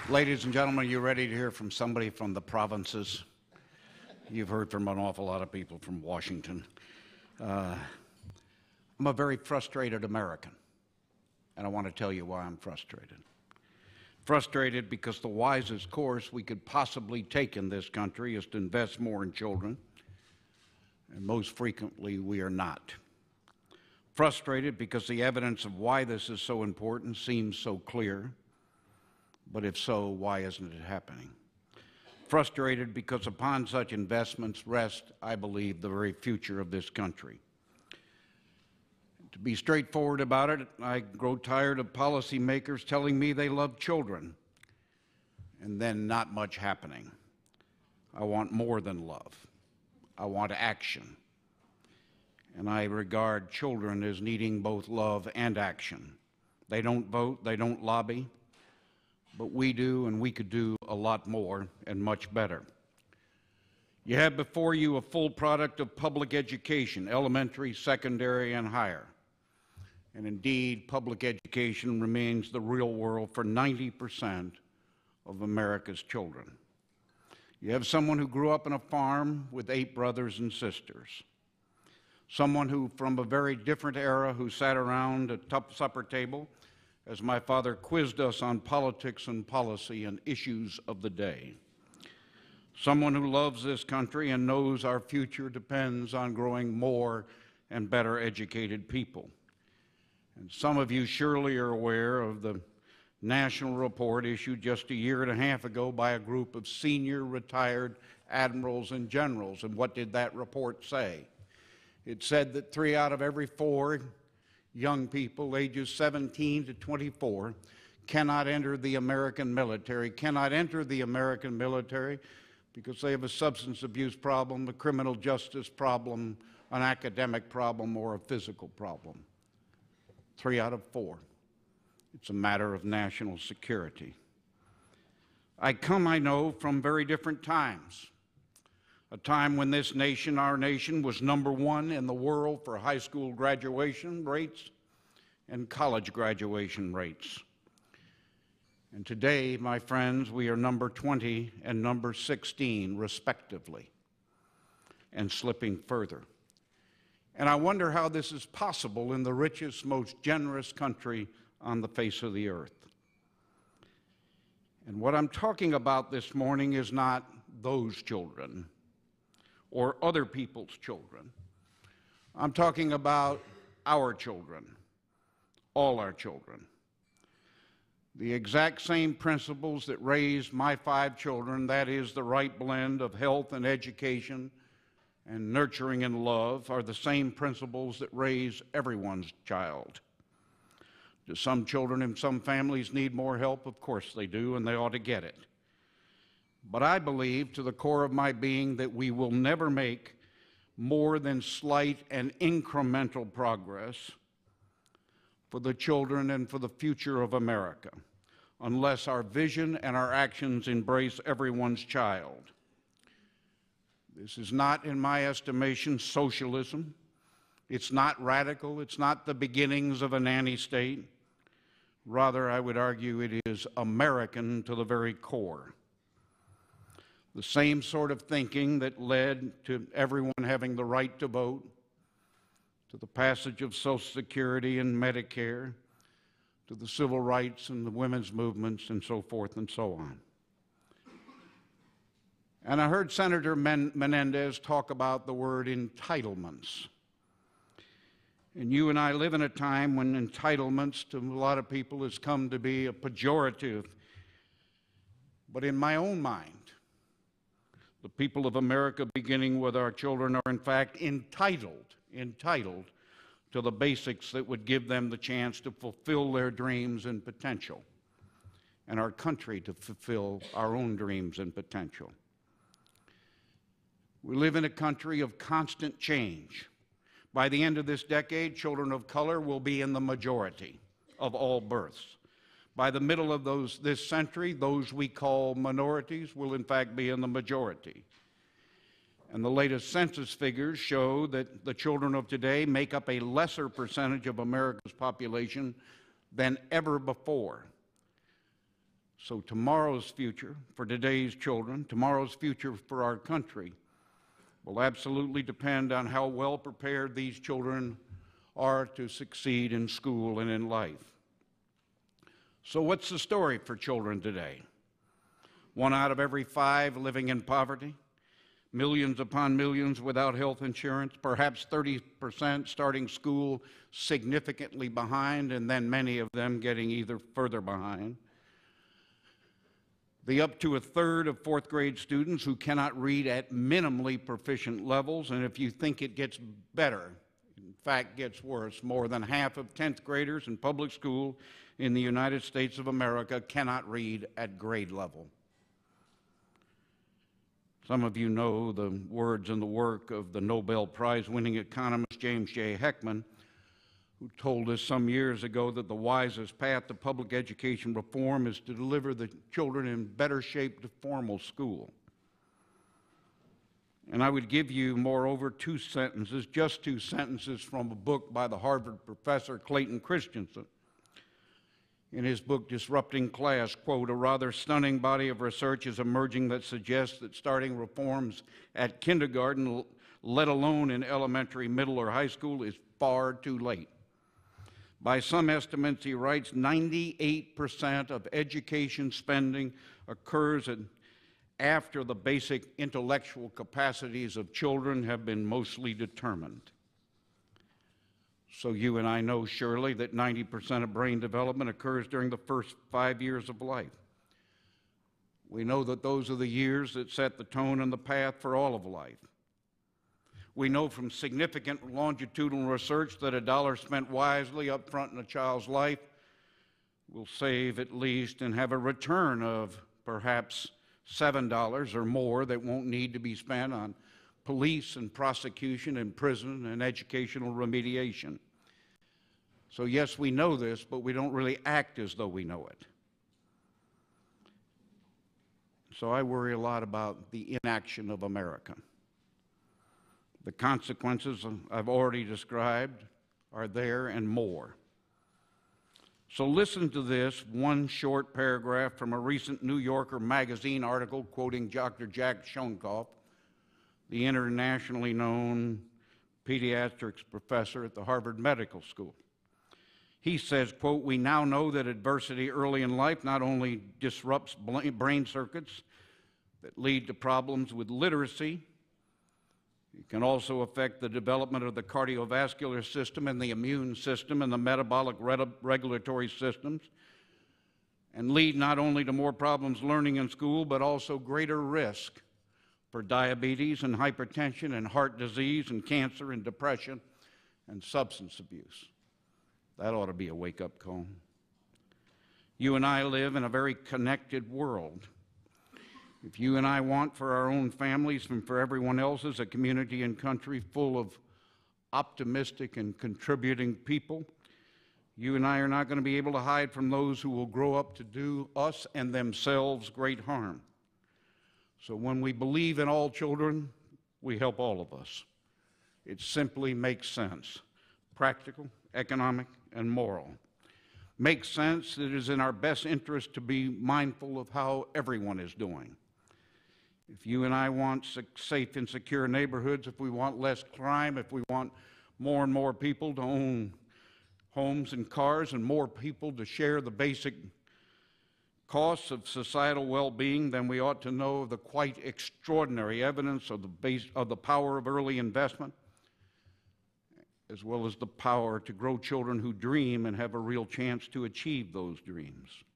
Ladies and gentlemen, are you ready to hear from somebody from the provinces? You've heard from an awful lot of people from Washington. I'm a very frustrated American, and I want to tell you why I'm frustrated. Frustrated because the wisest course we could possibly take in this country is to invest more in children, and most frequently we are not. Frustrated because the evidence of why this is so important seems so clear, but if so, why isn't it happening? Frustrated because upon such investments rests, I believe, the very future of this country. To be straightforward about it, I grow tired of policymakers telling me they love children and then not much happening. I want more than love. I want action. And I regard children as needing both love and action. They don't vote, they don't lobby, but we do, and we could do a lot more and much better. You have before you a full product of public education, elementary, secondary, and higher. And indeed, public education remains the real world for 90% of America's children. You have someone who grew up on a farm with 8 brothers and sisters. Someone who, from a very different era, who sat around a supper table as my father quizzed us on politics and policy and issues of the day. Someone who loves this country and knows our future depends on growing more and better educated people. And some of you surely are aware of the national report issued just a year and a half ago by a group of senior retired admirals and generals. And what did that report say? It said that 3 out of every 4 young people ages 17 to 24 cannot enter the American military, because they have a substance abuse problem, a criminal justice problem, an academic problem, or a physical problem. 3 out of 4. It's a matter of national security. I come, I know, from very different times. A time when this nation, our nation, was #1 in the world for high school graduation rates and college graduation rates. And today, my friends, we are number 20 and number 16, respectively, and slipping further. And I wonder how this is possible in the richest, most generous country on the face of the earth. And what I'm talking about this morning is not those children or other people's children. I'm talking about our children, all our children. The exact same principles that raised my 5 children, that is the right blend of health and education and nurturing and love, are the same principles that raise everyone's child. Do some children in some families need more help? Of course they do, and they ought to get it. But I believe to the core of my being that we will never make more than slight and incremental progress for the children and for the future of America unless our vision and our actions embrace everyone's child. This is not, in my estimation, socialism. It's not radical. It's not the beginnings of a nanny state. Rather, I would argue it is American to the very core. The same sort of thinking that led to everyone having the right to vote, to the passage of Social Security and Medicare, to the civil rights and the women's movements and so forth and so on. And I heard Senator Menendez talk about the word entitlements. And you and I live in a time when entitlements to a lot of people has come to be a pejorative. But in my own mind, the people of America, beginning with our children, are in fact entitled to the basics that would give them the chance to fulfill their dreams and potential, and our country to fulfill our own dreams and potential. We live in a country of constant change. By the end of this decade, children of color will be in the majority of all births. By the middle of this century, those we call minorities will in fact be in the majority. And the latest census figures show that the children of today make up a lesser percentage of America's population than ever before. So tomorrow's future for today's children, tomorrow's future for our country, will absolutely depend on how well prepared these children are to succeed in school and in life. So what's the story for children today? 1 out of every 5 living in poverty, millions upon millions without health insurance, perhaps 30% starting school significantly behind, and then many of them getting either further behind. The up to a third of 4th grade students who cannot read at minimally proficient levels, and if you think it gets better, in fact gets worse, more than half of 10th graders in public school in the United States of America cannot read at grade level. Some of you know the words and the work of the Nobel Prize-winning economist James J. Heckman, who told us some years ago that the wisest path to public education reform is to deliver the children in better shape to formal school. And I would give you, moreover, 2 sentences, just 2 sentences from a book by the Harvard professor Clayton Christensen. In his book, Disrupting Class, quote, "A rather stunning body of research is emerging that suggests that starting reforms at kindergarten, let alone in elementary, middle, or high school, is far too late. By some estimates," he writes, 98% of education spending occurs after the basic intellectual capacities of children have been mostly determined. So you and I know surely that 90% of brain development occurs during the first 5 years of life. We know that those are the years that set the tone and the path for all of life. We know from significant longitudinal research that a dollar spent wisely up front in a child's life will save at least and have a return of perhaps $7 or more that won't need to be spent on police and prosecution and prison and educational remediation. So yes, we know this, but we don't really act as though we know it. So I worry a lot about the inaction of America. The consequences I've already described are there and more. So listen to this one short paragraph from a recent New Yorker magazine article quoting Dr. Jack Shonkoff, the internationally known pediatrics professor at the Harvard Medical School. He says, quote, "We now know that adversity early in life not only disrupts brain circuits that lead to problems with literacy, it can also affect the development of the cardiovascular system and the immune system and the metabolic regulatory systems, and lead not only to more problems learning in school, but also greater risk for diabetes and hypertension and heart disease and cancer and depression and substance abuse." That ought to be a wake-up call. You and I live in a very connected world. If you and I want for our own families and for everyone else's a community and country full of optimistic and contributing people, you and I are not going to be able to hide from those who will grow up to do us and themselves great harm. So when we believe in all children, we help all of us. It simply makes sense. Practical, economic, and moral. Makes sense that it is in our best interest to be mindful of how everyone is doing. If you and I want safe and secure neighborhoods, if we want less crime, if we want more and more people to own homes and cars and more people to share the basic costs of societal well-being, then we ought to know the quite extraordinary evidence of the power of early investment, as well as the power to grow children who dream and have a real chance to achieve those dreams.